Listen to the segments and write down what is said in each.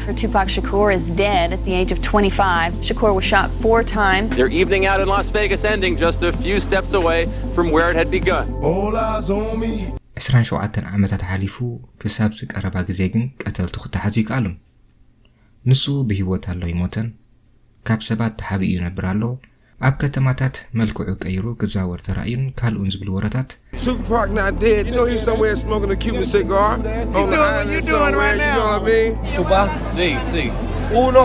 rapper Tupac Shakur is dead at the age of 25. Shakur was shot 4 times. Their evening out in Las Vegas ending just a few steps away from where it had begun. All eyes on me. 27 ዓመታት ሓሊፉ ክሳብ ዝቀረባ ግዜ ግን ቀተልቱ ክተሓዙ ይቃሉም ንሱ ብህይወት ኣሎ ይሞተን ካብ ሰባት ተሓቢኡ ነብር ኣሎ ኣብ ከተማታት መልክዑ ቀይሩ ክዛወር ተራእዩን ካልኡን ዝብል ወረታት Tupac not dead. You know he's somewhere smoking a Cuban cigar on the island somewhere. You know what I mean? Tupac, sí. 1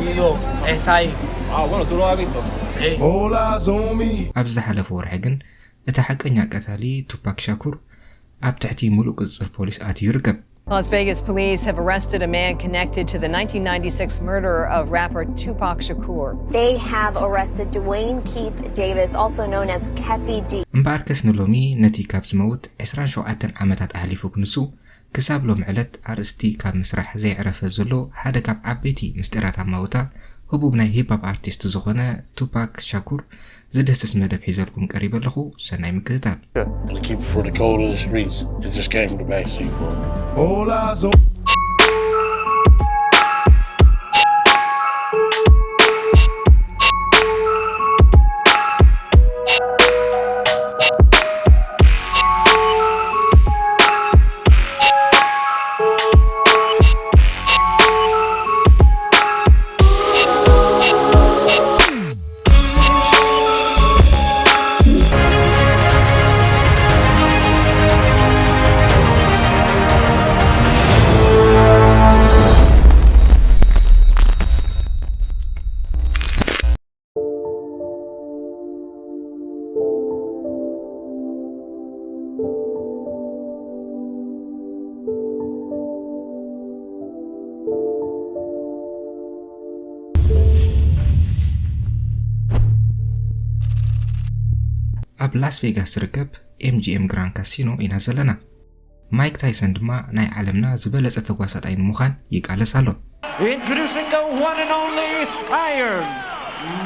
y 2. Está ahí. Ah, bueno, tú lo has visto. Sí. All eyes on me. ኣብ ዝሓለፈ ወርሒ ግን እቲ ሓቀኛ ቀታሊ ቱፓክ ሻኩር ኣብ ትሕቲ ሙሉእ ቅጽር ፖሊስ ኣትዩ ይርከብ Las Vegas police have arrested a man connected to the 1996 murder of rapper Tupac Shakur. They have arrested Dwayne Keith Davis, also known as Keffi D. እምበር ከስንሎሚ ነቲ ካብ ዝመውት 27 ዓመታት ኣሕሊፉ ክንሱ ክሳብ ሎም ዕለት ኣርእስቲ ካብ ምስራሕ ዘይዕረፈ ዘሎ ሓደ ካብ ዓበይቲ ምስጢራት ኣማውታ ህቡብ ናይ ሂፕ ሆፕ ኣርቲስት ዝኾነ ቱፓክ ሻኩር ዝድህስስ መደብ ሒዘልኩም ቀሪበ ኣለኹ ሰናይ ምክትታል keep it for the code of the streets. It just came from the backseat for me. All eyes on ኣብ ላስ ቬጋስ ዝርከብ MGM Grand Casino ኢና ዘለና ማይክ ታይሰን ድማ ናይ ዓለምና ዝበለጸ ተጓሳጣይ ንምዃን ይቃለስ ኣሎ Introducing the one and only Iron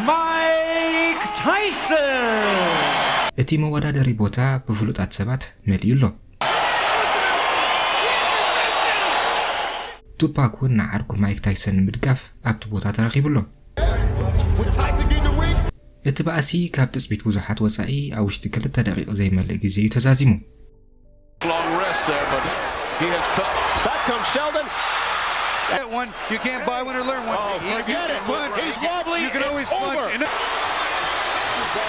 Mike Tyson. እቲ መወዳደሪ ቦታ ብፍሉጣት ሰባት መሊኡ ኣሎ ቱፓክ እውን ንዓርኩ ማይክ ታይሰን ምድጋፍ ኣብቲ ቦታ ተረኺቡሎ እቲ ባእሲ ካብ ትጽቢት ብዙሓት ወጻኢ ኣብ ውሽጢ 2 ደቂቕ ዘይመልእ ግዜ እዩ ተዛዚሙ Long rest there, but he has felt. Back comes Sheldon. That one, you can't buy one or learn one. Oh, forget it. Punch. He's wobbly. You can always punch.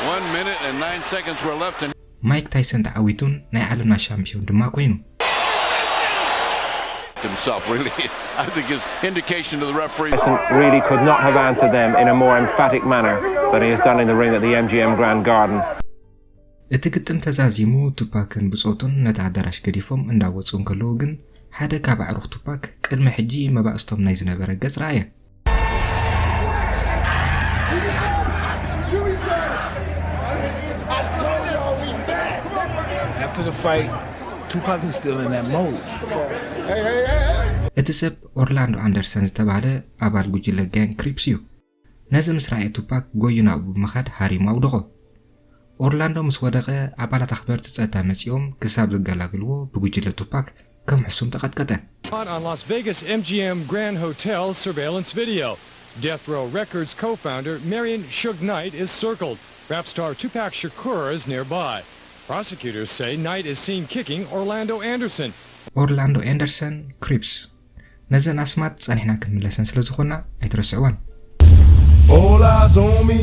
1 minute and 9 seconds were left. ማይክ ታይሰን ተዓዊቱን ናይ ዓለምና ሻምፒዮን ድማ ኮይኑ himself really. I think his indication to the referee. Tyson really could not have answered them in a more emphatic manner than he has done in the ring at the MGM Grand Garden. እቲ ግጥም ተዛዚሙ ቱፓክን ብጾቱን ነታ ኣዳራሽ ገዲፎም እንዳወጹን ከለዉ ግን ሓደ ካብ ኣዕሩኽ ቱፓክ ቅድሚ ሕጂ መባእስቶም ናይ ዝነበረ ገጽ ረኣየ After the fight, Tupac is still in that mode. እቲ ሰብ ኦርላንዶ ኣንደርሰን ዝተባሃለ ኣባል ጉጅለ ጋንግ ክሪፕስ እዩ ነዚ ምስ ረኣየ ቱፓክ ጎይኑ ኣብኡ ብምኻድ ሃሪሙ ኣውደቖ ኦርላንዶ ምስ ወደቐ ኣባላት ኣኽበርቲ ጸጥታ መጺኦም ክሳብ ዝገላግልዎ ብጉጅለ ቱፓክ ከም ሕሱም ተቐጥቀጠ On Las Vegas MGM Grand Hotel surveillance video. Death Row Records co-founder Marion Suge Knight is circled. Rap star Tupac Shakur is nearby. Prosecutors say Knight is seen kicking Orlando Anderson. Orlando Anderson, Crips. ነዘን ኣስማት ጸኒሕና ክንምለሰን ስለ ዝኾና ኣይትረስዕዎን All eyes on me.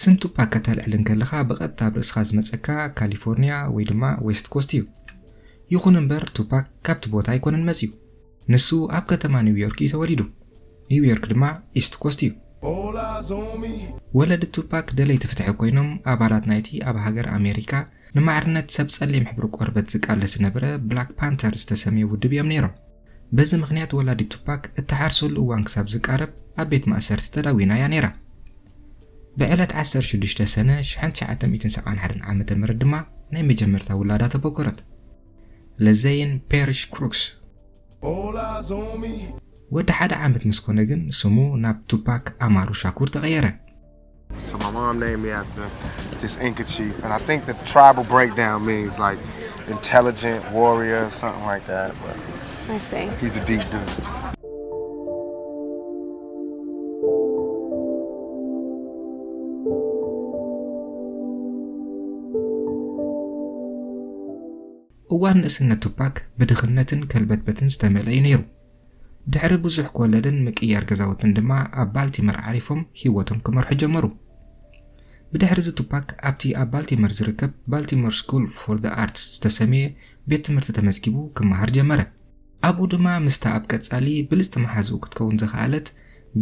ስም ቱፓክ ከተልዕልን ከለኻ ብቐጥታ ብርእስኻ ዝመጸካ ካሊፎርኒያ ወይ ድማ ዌስት ኮስት እዩ ይኹን እምበር ቱፓክ ካብቲ ቦታ ኣይኮነን መጺኡ ንሱ ኣብ ከተማ ኒውዮርክ እዩ ተወሊዱ ኒውዮርክ ድማ ኢስት ኮስት እዩ All eyes on me. ወለድ ቱፓክ ደለይቲ ፍትሒ ኮይኖም ኣባላት ናይቲ ኣብ ሃገር ኣሜሪካ ንማዕርነት ሰብ ጸሊም ሕብሪ ቆርበት ዝቃለስ ነበረ ብላክ ፓንተር ዝተሰመየ ውድብ እዮም ነይሮም በዚ ምኽንያት ወላዲ ቱፓክ እተሓርሰሉ እዋን ክሳብ ዝቃረብ ኣብ ቤት ማእሰርቲ ተዳዊና እያ ነይራ ብዕለት 16 ሰነ 1971 ዓመተ ምህረት ድማ ናይ መጀመርታ ውላዳ ተበኮረት ለዘይን ፔሪሽ ክሩክስ All eyes on me. ወደ ሓደ ዓመት ምስ ኮነ ግን ስሙ ናብ ቱፓክ አማሩ ሻኩር ተቀየረ So my mom named me after this Inca chief, and I think the tribal breakdown means like intelligent warrior, something like that. But I see. He's a deep dude. እዋን ንእስነት ቱፓክ ብድኽነትን ከልበትበትን ዝተመልአ ነይሩ። ድሕሪ ብዙሕ ኮለድን ምቅያር ገዛውትን ድማ ኣብ ባልቲመር ዓሪፎም ህይወቶም ክመርሑ ጀመሩ። ብድሕሪ እዚ ቱፓክ ኣብቲ ኣብ ባልቲመር ዝርከብ ባልቲመር ስኩል ፎር ዘ ኣርትስ ዝተሰመየ ቤት ትምህርቲ ተመዝጊቡ ክመሃር ጀመረ። ኣብኡ ድማ ምስታ ኣብ ቀጻሊ ብልጽቲ መሓዝኡ ክትከውን ዝኽኣለት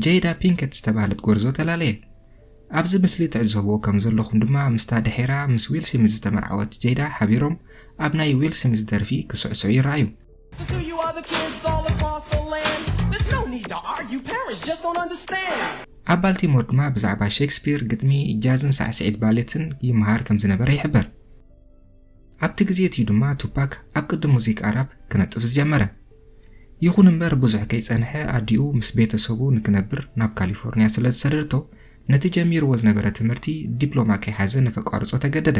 ጄዳ ፒንከት ዝተባህለት ጎርዞ ተላለየ። ኣብዚ ምስሊ ትዕዘብዎ ከም ዘለኹም ድማ ምስታ ድሒራ ምስ ዊል ስሚዝ ዝተመርዓወት ጄዳ ሓቢሮም ኣብ ናይ ዊል ስሚዝ ደርፊ ክስዕስዑ ይረኣዩ። ኣብ ባልቲሞር ድማ ብዛዕባ ሼክስፒር ግጥሚ ጃዝን ሳዕስዒት ባሌትን ይመሃር ከም ዝነበረ ይሕበር። ኣብቲ ግዜ እቲ ድማ ቱፓክ ኣብ ቅድም ሙዚቃ ራፕ ክነጥፍ ዝጀመረ። ይኹን እምበር ብዙሕ ከይጸንሐ ኣዲኡ ምስ ቤተሰቡ ንክነብር ናብ ካሊፎርኒያ ስለ ዝሰደድቶ ነቲ ጀሚርዎ ዝነበረ ትምህርቲ ዲፕሎማ ከይሓዘ ንከቋርጾ ተገደደ።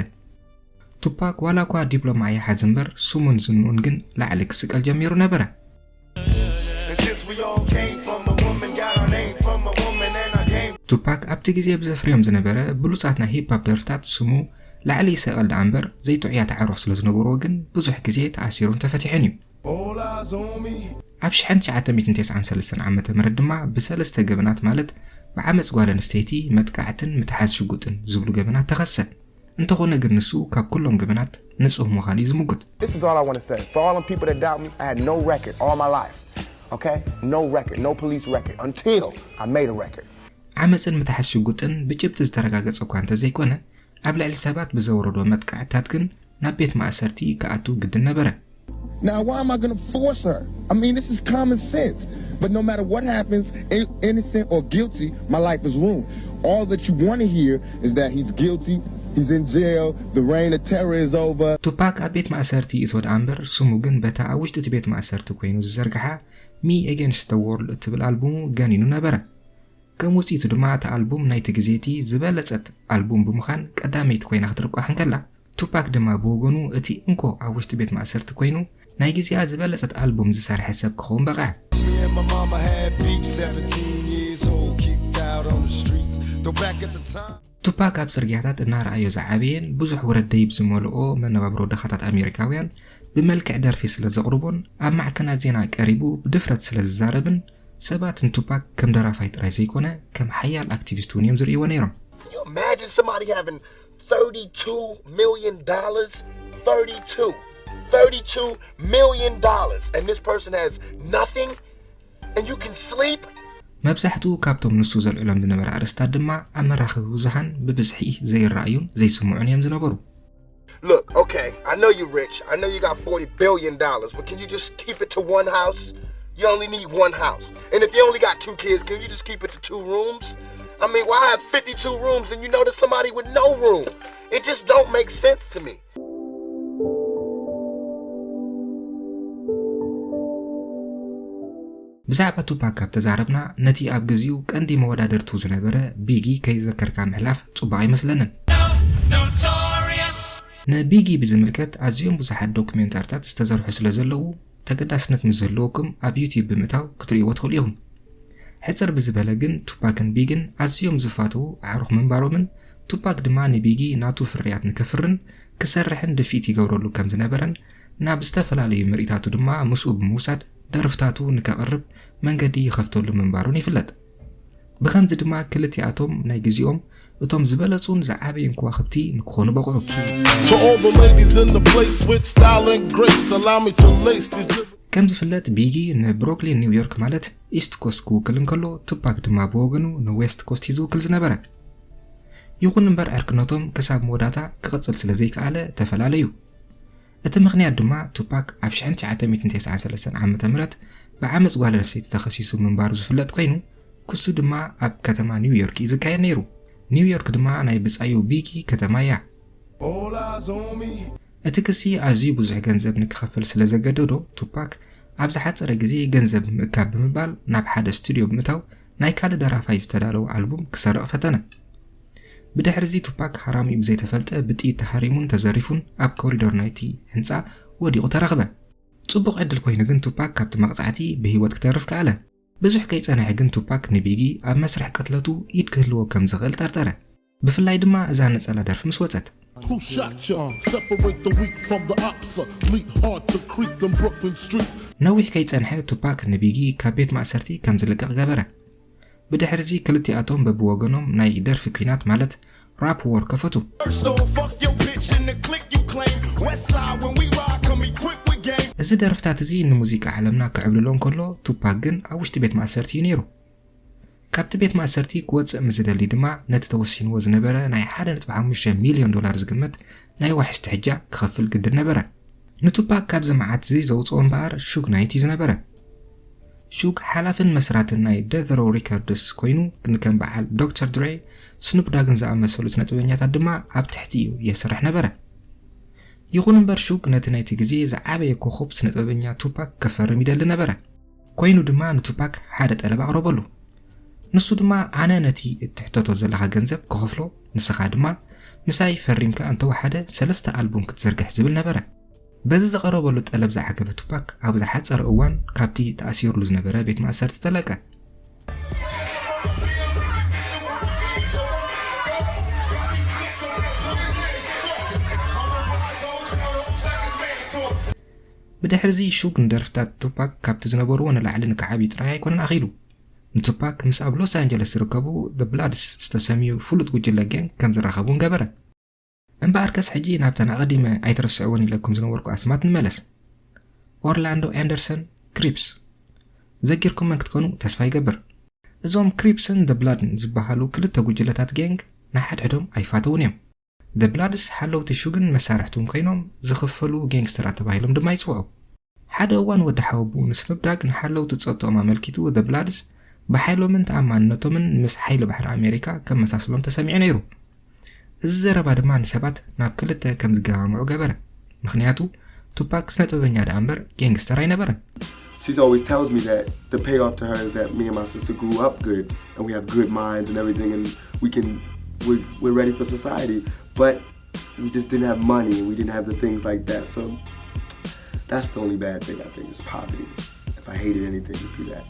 ቱፓክ ዋላ እኳ ዲፕሎማ ይሓዝ እምበር ስሙን ዝኑን ግን ላዕሊ ክስቀል ጀሚሩ ነበረ። ቱፓክ ኣብቲ ግዜ ብዘፍርዮም ዝነበረ ብሉጻት ናይ ሂፕ-ሆፕ ደርፍታት ስሙ ላዕሊ ይሰቐል ዳ እምበር ዘይጥዑያ ተዓርኽ ስለ ዝነበርዎ ግን ብዙሕ ግዜ ተኣሲሩን ተፈቲሑን እዩ። ኣብ 1993 ዓመተ ምህረት ድማ ብሰለስተ ገበናት ማለት ብዓመፅ ጓል ኣንስተይቲ መጥቃዕትን ምትሓዝ ሽጉጥን ዝብሉ ገበናት ተኸሰ። እንተኾነ ግን ንሱ ካብ ኩሎም ገበናት ንጹህ ምዃኑ እዩ ዝምጉት። This is all I want to say. For all them people that doubt me, I had no record all my life. Okay? No record, no police record until I made a record. ዓመፅን ምትሓዝ ሽጉጥን ብጭብቲ ዝተረጋገጸ እኳ እንተዘይኮነ ኣብ ልዕሊ ሰባት ብዘውረዶ መጥቃዕታት ግን ናብ ቤት ማእሰርቲ ክኣቱ ግድን ነበረ። Now why am I going to force her? I mean, this is common sense. But no matter what happens, innocent or guilty, my life is ruined. All that you want to hear is that he's guilty, he's in jail, the reign of terror is over. ቱፓክ ኣብ ቤት ማእሰርቲ ይእትወድ እምበር ስሙ ግን በታ ኣብ ውሽጢ እቲ ቤት ማእሰርቲ ኮይኑ ዝዘርግሓ ሚ ኤጌንስት ዘ ወርልድ እትብል ኣልቡሙ ገኒኑ ነበረ። ከም ውፅኢቱ ድማ እቲ ኣልቡም ናይቲ ግዜቲ ዝበለጸት ኣልቡም ብምዃን ቀዳመይቲ ኮይና ክትርቋሕን ከላ ቱፓክ ድማ ብወገኑ እቲ እንኮ ኣብ ውሽጢ ቤት ማእሰርቲ ኮይኑ ናይ ግዜኣ ዝበለጸት ኣልቡም ዝሰርሐ ሰብ ክኸውን በቕዓ። ቱፓክ ኣብ ጽርግያታት እናረኣዮ ዝዓበየን ብዙሕ ወረደይብ ዝመልኦ መነባብሮ ደኻታት ኣሜሪካውያን ብመልክዕ ደርፊ ስለ ዘቕርቦን ኣብ ማዕከናት ዜና ቀሪቡ ብድፍረት ስለ ዝዛረብን ሰባት ንቱፓክ ከም ደራፋይ ጥራይ ዘይኮነ ከም ሓያል ኣክቲቪስት እውን እዮም ዝርእይዎ ነይሮም። Imagine somebody having $32 million. $32 million and this person has nothing and you can sleep. መብዛሕትኡ ካብቶም ንሱ ዘልዕሎም ዝነበረ ኣርስታት ድማ ኣብ መራኸቢ ብዙሓን ብብዝሒ ዘይረኣዩን ዘይስምዑን እዮም ዝነበሩ። Look, okay, I know you're rich. I know you got $40 billion, but can you just keep it to one house? You only need one house. And if you only got 2 kids, can you just keep it to 2 rooms? I mean, why have 52 rooms and you know there's somebody with no room? It just don't make sense to me. ብዛዕባ ቱፓክ ካብ ተዛረብና ነቲ ኣብ ግዜኡ ቀንዲ መወዳደርቱ ዝነበረ ቢጊ ከይዘከርካ ምሕላፍ ጽቡቕ ኣይመስለንን። ንቢጊ ብዝምልከት ኣዝዮም ብዙሓት ዶክሜንታሪታት ዝተዘርሑ ስለ ዘለዉ ተገዳስነት ምስ ዘለዎኩም ኣብ ዩቲዩብ ብምእታው ክትርእይዎ ትኽእሉ ኢኹም። ሕፅር ብዝበለ ግን ቱፓክን ቢግን ኣዝዮም ዝፋተዉ ኣዕሩኽ ምንባሮምን ቱፓክ ድማ ንቢጊ ናቱ ፍርያት ንክፍርን ክሰርሕን ድፊት ይገብረሉ ከም ዝነበረን ናብ ዝተፈላለዩ ምርኢታቱ ድማ ምስኡ ብምውሳድ ደርፍታቱ ንከቕርብ መንገዲ ይኸፍተሉ ምንባሩን ይፍለጥ። ብኸምዚ ድማ ክልቲኣቶም ናይ ግዜኦም እቶም ዝበለጹን ዝዓበዩን ከዋኽብቲ ንክኾኑ በቕዑ። ከም ዝፍለጥ ቢጊ ንብሮክሊን ኒውዮርክ ማለት ኢስት ኮስት ክውክል እንከሎ ቱፓክ ድማ ብወገኑ ንዌስት ኮስት ዝውክል ዝነበረ። ይኹን እምበር ዕርክነቶም ክሳብ መወዳታ ክቕጽል ስለ ዘይከኣለ ተፈላለዩ። እቲ ምኽንያት ድማ ቱፓክ ኣብ 1993 ዓመተ ምህረት ብዓመፅ ጓል ኣንስተይቲ ተኸሲሱ ምንባሩ ዝፍለጥ ኮይኑ ክሱ ድማ ኣብ ከተማ ኒውዮርክ ዝካየድ ነይሩ። ኒውዮርክ ድማ ናይ ብጻዩ ቢጊ ከተማ እያ። እቲ ክሲ ኣዝዩ ብዙሕ ገንዘብ ንክኸፍል ስለ ዘገደዶ ቱፓክ ኣብ ዝሓፀረ ግዜ ገንዘብ ምእካብ ብምባል ናብ ሓደ ስቱድዮ ብምእታው ናይ ካልእ ደራፋይ ዝተዳለወ ኣልቡም ክሰርቕ ፈተነ። بدحرزي توباك حرامي بزي تفلته بطي تحريمون تزريفون اب كوريدور نايتي هنصا وديقو ترغبه صبوق عدل كوينو جن توباك كابت مقصعتي بهيوت كترف كاله بزح كيصنع جن توباك نبيجي اب مسرح قتلته يدكهلو كم زغل طرطره بفلاي دما اذا نصلا درف مسوصت Who shot y'all? Separate the weak from the opsa. Lead hard to creep them Brooklyn streets. نوح كيصنع توباك نبيجي كابيت مأسرتي كم زلقق غبره بدحرزي كلتياتهم ببوغنهم ناي درف كينات مالت راب وور كفتو እዚ ደርፍታት እዚ ንሙዚቃ ዓለምና ክዕብሉ ሎም ከሎ ቱፓክ ግን ኣብ ውሽጢ ቤት ማእሰርቲ ነይሩ ካብቲ ቤት ማእሰርቲ ክወፅእ ምዝደሊ ድማ ነቲ ተወሲንዎ ዝነበረ ናይ 1.5 ሚሊዮን ዶላር ዝግመት ናይ ዋሕስቲ ሕጃ ክኸፍል ግድን ነበረ ንቱፓክ ካብ ዝመዓት እዚ ዘውፅኦ እምበኣር ሹግ ናይቲ ዝነበረ ሹግ ሓላፍን መስራትን ናይ ዴዝ ሮው ሪከርድስ ኮይኑ ክንከም በዓል ዶክተር ድሬ ስኑፕ ዳግን ዝኣመሰሉ ስነጥበኛታት ድማ ኣብ ትሕቲኡ የስራሕ ነበረ ይኹን እምበር ሹግ ነቲ ናይቲ ግዜ ዝዓበየ ኮኸብ ስነጥበኛ ቱፓክ ከፈርም ይደሊ ነበረ ኮይኑ ድማ ንቱፓክ ሓደ ጠለብ ኣቕረበሉ ንሱ ድማ ኣነ ነቲ እትሕተቶ ዘለኻ ገንዘብ ክኸፍሎ ንስኻ ድማ ምሳይ ፈሪምካ እንተወሓደ 3 ኣልቡም ክትዘርግሕ ዝብል ነበረ በዚ ዝቐረበሉ ጠለብ ዝዓገበ ቱፓክ ኣብ ዝሓፀረ እዋን ካብቲ ተኣሲሩሉ ዝነበረ ቤት ማእሰርቲ ተለቀ بدحرزي شوق ندرفتات توباك كابت زنبرو نلعل نكعبي تراي يكون أخيلو نتوباك مس أب لوس أنجلس ركبو The Bloods استسميو فلوت وجل جان كم زرخبون جبرة أم باركس حجي نابتنا قديمة أيترسعوني لكم زنوركو أسمات الملس أورلاندو أندرسون كريبس ذكركم من تكونوا تسفاي جبر زوم كريبسن The Blood زبحالو كل تجوجلتات جانج نحد عدم أيفاتونيم The Bloods حلو تشوغن مسارحتهم كينهم زخفلو جانجسترات تبايلهم دما يسوعو حدا وان ودحاوبو نسنب داغن حلو تتصطو ما ملكيتو The Bloods بحيلو من تأمانتو من مس حيل بحر أمريكا كم مساسلهم تسميع نيرو الزربا دما نسبات ناب كلتا كم زقامعو جبرة مخنياتو توباك سنتو بنياد أمبر جانجستر أي نبرا She always tells me that the payoff to her is that me and my sister grew up good and we have good minds and everything and we're ready for society. But we just didn't have money and we didn't have the things like that. So that's the only bad thing I think is poverty. If I hated anything, it'd be that.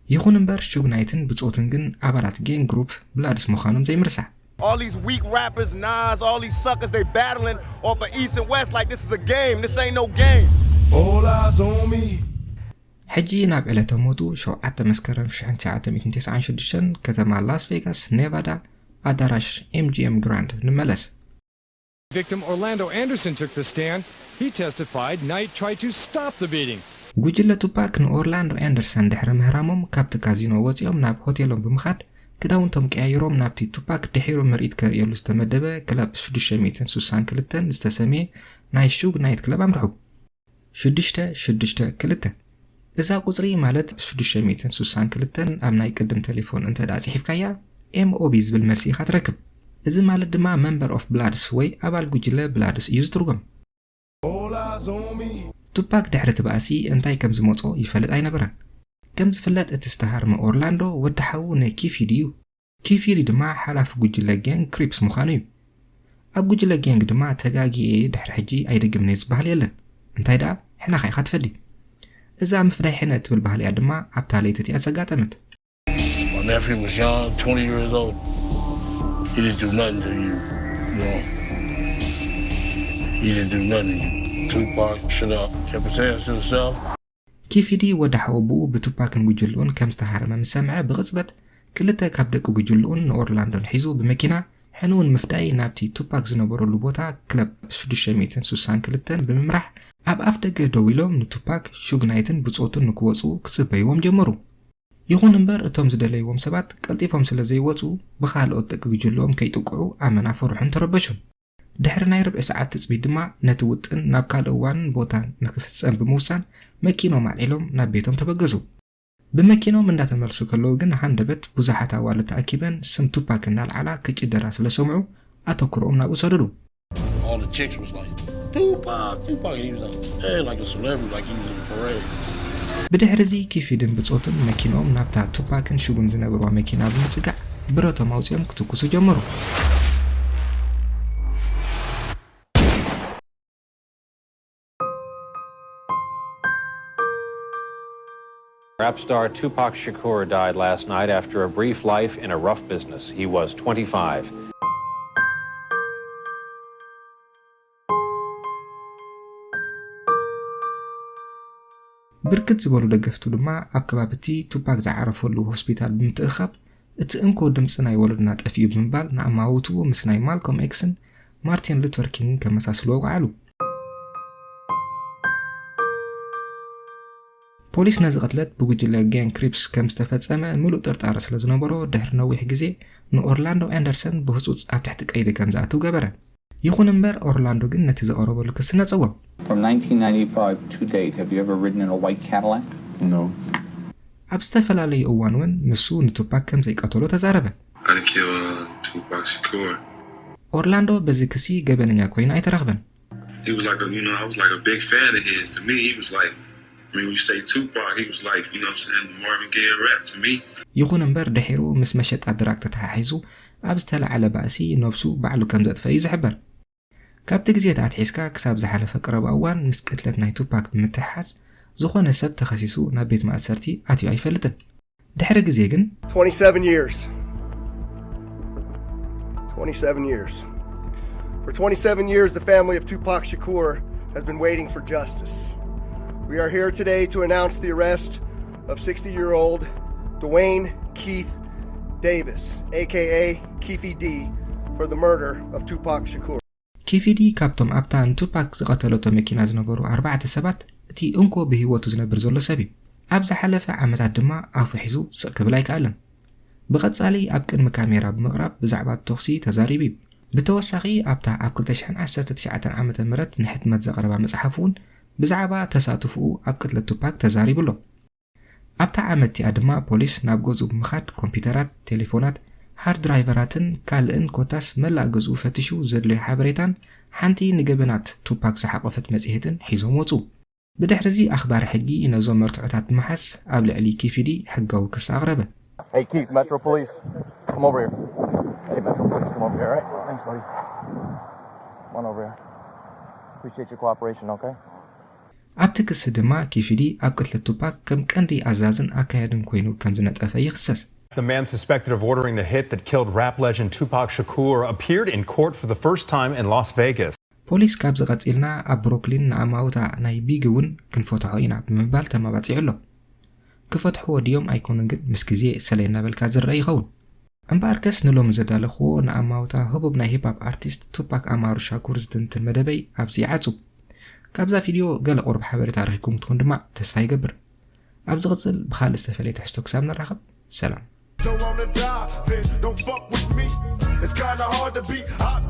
يخون امبر شوق نايتن بتصوتن جن عبارات جين جروب بلادس مخانم زي مرسح. All these weak rappers, Nas, all these suckers, they battling off the East and West like this is a game. This ain't no game. All eyes on me. حجي ناب على تموتو شو عتا مسكرم شحن ساعة 296 كتما لاس فيغاس نيفادا أدارش MGM Grand نملس. Victim Orlando Anderson took the stand. He testified Knight tried to stop the beating. ጉጅለ ቱፓክ ንኦርላንዶ ኣንደርሰን ድሕሪ ምህራሞም ካብቲ ካዚኖ ወፂኦም ናብ ሆቴሎም ብምኻድ ክዳውንቶም ቀያይሮም ናብቲ ቱፓክ ድሒሩ ምርኢት ከርእየሉ ዝተመደበ ክለብ 662 ዝተሰመየ ናይ ሹግ ናይት ክለብ ኣምርሑ 662 እዛ ቁፅሪ ማለት 662 ኣብ ናይ ቅድም ቴሌፎን እንተዳ ጽሒፍካያ MOB ዝብል መልሲ ኢኻ ትረክብ እዚ ማለት ድማ member of Bloods ወይ ኣባል ጉጅለ Bloods እዩ ዝትርጎም ቱፓክ ድሕሪ ትባእሲ እንታይ ከም ዝመጾ ይፈልጥ ኣይነበረን ከም ዝፍለጥ እቲ ዝተሃርመ ኦርላንዶ ወድሓው ንኪፊዲ እዩ ኪፊዲ ድማ ሓላፊ ጉጅለ ጋንግ ክሪፕስ ምዃኑ እዩ ኣብ ጉጅለ ጋንግ ድማ ተጋጊኤ ድሕሪ ሕጂ ኣይደግምነ ዝበሃል የለን እንታይ ደኣ ሕና ኸ ኢኻ ትፈዲ እዛ ምፍዳይ ሕነ ትብል ባህል እያ ድማ ኣብ ታለይቲ እቲኣ ዘጋጠመት My nephew was young, 20 years old. He didn't do nothing to you, you know. He didn't do nothing to you. Tupac shut up, kept his hands to himself. كيفيدي ودحوبو بتوباكن ጉጅልኡን ከም ዝተሃረመ ምሰምዐ ብቕጽበት ክልተ ካብ ደቂ ጉጅልኡን ንኦርላንዶን ሒዙ ብመኪና ሕኑን ምፍዳይ ናብቲ ቱፓክ ዝነበረሉ ቦታ ክለብ 662 ብምምራሕ ኣብ ኣፍ ደገ ደው ኢሎም ንቱፓክ ሹግ ናይትን ብጾቱን ንክወፁ ክጽበይዎም ጀመሩ ይኹን እምበር እቶም ዝደለይዎም ሰባት ቀልጢፎም ስለ ዘይወፁ ብኻልኦት ደቂ ጉጅልኦም ከይጥቅዑ ኣመና ፈርሑን ተረበሹን ድሕሪ ናይ ርብዒ ሰዓት ትጽቢት ድማ ነቲ ውጥን ናብ ካልእ እዋን ቦታን ንክፍጸም ብምውሳን መኪኖም ኣልዒሎም ናብ ቤቶም ተበገዙ ብመኪኖም እንዳተመልሱ ከለዉ ግን ሃንደበት ብዙሓት ኣዋልድ ተኣኪበን ስም ቱፓክ እናልዓላ ክጭደራ ስለ ሰምዑ ኣተኩሮኦም ናብኡ ሰደዱ All the chicks was like, Tupac, and he was like a celebrity, like he was in a parade. ብድሕሪዚ ኪፊድን ብጾትን መኪኖም ናብታ ቱፓክን ሹጉን ዝነበርዋ መኪና ብምጽጋዕ ብረቶም ኣውፅኦም ክትኩሱ ጀመሩ Rap star Tupac Shakur died last night after a brief life in a rough business. He was 25. ብርክት ዝበሉ ደገፍቱ ድማ ኣብ ከባቢቲ ቱፓክ ዝዓረፈሉ ሆስፒታል ብምትእኻብ እቲ እንኮ ድምፂ ናይ ወለድና ጠፊኡ ብምባል ንኣማውቱ ምስ ናይ ማልኮም ኤክስን ማርቲን ሉተር ኪንግ ከመሳስሉ ወቃዓሉ። ፖሊስ ነዚ ቅትለት ብጉጅለ ጋንግ ክሪፕስ ከም ዝተፈጸመ ምሉእ ጥርጣረ ስለ ዝነበሮ ድሕሪ ነዊሕ ግዜ ንኦርላንዶ ኣንደርሰን ብህፁፅ ኣብ ትሕቲ ቀይዲ ከም ዝኣትው ገበረ። ይኹን እምበር ኦርላንዶ ግን ነቲ ዘቐረበሉ ክስ ነፀወ። From 1995 to date, have you ever ridden in a white Cadillac? No. ኣብ ዝተፈላለዩ እዋን እውን ንሱ ንቱፓክ ከም ዘይቀተሎ ተዛረበ። I didn't kill Tupac Shakur. ኦርላንዶ በዚ ክሲ ገበነኛ ኮይና ኣይተረኽበን። He was like I was like a big fan of his. To me, he was like, when you say Tupac, he was like, what I'm saying, Marvin Gaye rap to me. ይኹን እምበር ድሒሩ ምስ መሸጣ ድራግ ተተሓሒዙ ኣብ ዝተለዓለ ባእሲ ነብሱ ባዕሉ ከም ዘጥፈ እዩ ዝሕበር። ካብቲ ግዜ ተኣትሒዝካ ክሳብ ዝሓለፈ ቀረባ እዋን ምስ ቅትለት ናይ ቱፓክ ብምትሓዝ ዝኾነ ሰብ ተኸሲሱ ናብ ቤት ማእሰርቲ ኣትዩ ኣይፈልጥን። ድሕሪ ግዜ ግን 27 years. 27 years. For 27 years, the family of Tupac Shakur has been waiting for justice. We are here today to announce the arrest of 60-year-old Dwayne Keith Davis, aka Keefe D, for the murder of Tupac Shakur. Keefe D ካብቶም ኣብታን ቱፓክ ዝቀተለቶ መኪና ዝነበሩ 4 ሰባት እቲ እንኮ ብህይወቱ ዝነብር ዘሎ ሰብ እዩ። ኣብ ዝሓለፈ ዓመታት ድማ ኣፉ ሒዙ ስቕ ክብል ኣይከኣለን። ብቐጻሊ ኣብ ቅድሚ ካሜራ ብምቕራብ ብዛዕባ ተኽሲ ተዛሪቡ እዩ። ብተወሳኺ ኣብታ ኣብ 2019 ዓመተ ምህረት ንሕትመት ዘቕረባ መጽሓፍ እውን ብዛዕባ ተሳትፉኡ ኣብ ቅትለት ቱፓክ ተዛሪቡሎ። ኣብታ ዓመት እቲኣ ድማ ፖሊስ ናብ ገጹ ብምኻድ ኮምፒውተራት፣ ቴሌፎናት፣ ሃርድ ድራይቨራትን ካልእን ኮታስ መላእ ገጹ ፈቲሹ ዘድልዩ ሓበሬታን ሓንቲ ንገበናት ቱፓክ ዝሓቆፈት መጽሔትን ሒዞም ወፁ። ብድሕሪዚ ኣኽባሪ ሕጊ ነዞም መርትዖታት ብምሓዝ ኣብ ልዕሊ Keefe D ሕጋዊ ክስ ኣቕረበ። Hey Keith, Metro Police, come over here. Hey Metro Police, come over here, all right? Thanks, buddy. Come on over here. Appreciate your cooperation, okay? ኣብቲ ክስ ድማ Keefe D ኣብ ቅትለት ቱፓክ ከም ቀንዲ ኣዛዝን ኣካየድን ኮይኑ ከም ዝነጠፈ ይኽሰስ። The man suspected of ordering the hit that killed rap legend Tupac Shakur appeared in court for the first time in Las Vegas. ፖሊስ ካብ ዝቐፂልና ኣብ ብሮክሊን ንኣማውታ ናይ ቢግ እውን ክንፈትሖ ኢና ብምባል ተማባፂዑ ኣሎ። ክፈትሕዎ ድዮም ኣይኮኑን ግን ምስ ግዜ ሰለይ እናበልካ ዝረአ ይኸውን። እምበኣርከስ ንሎም ዘዳለኽዎ ንኣማውታ ህቡብ ናይ ሂፕ ሆፕ ኣርቲስት ቱፓክ ኣማሩ ሻኩር ዝትንትን መደበይ ኣብዚ ይዓፁ። ካብዛ ቪድዮ ገለ ቁርብ ሓበሬታ ረኺብኩም ትኩን ድማ ተስፋ ይገብር። ኣብ ዝቕፅል ብኻልእ ዝተፈለየ ትሕዝቶ ክሳብ ንራኸብ ሰላም። Don't wanna die, then don't fuck with me. It's kinda hard to be hot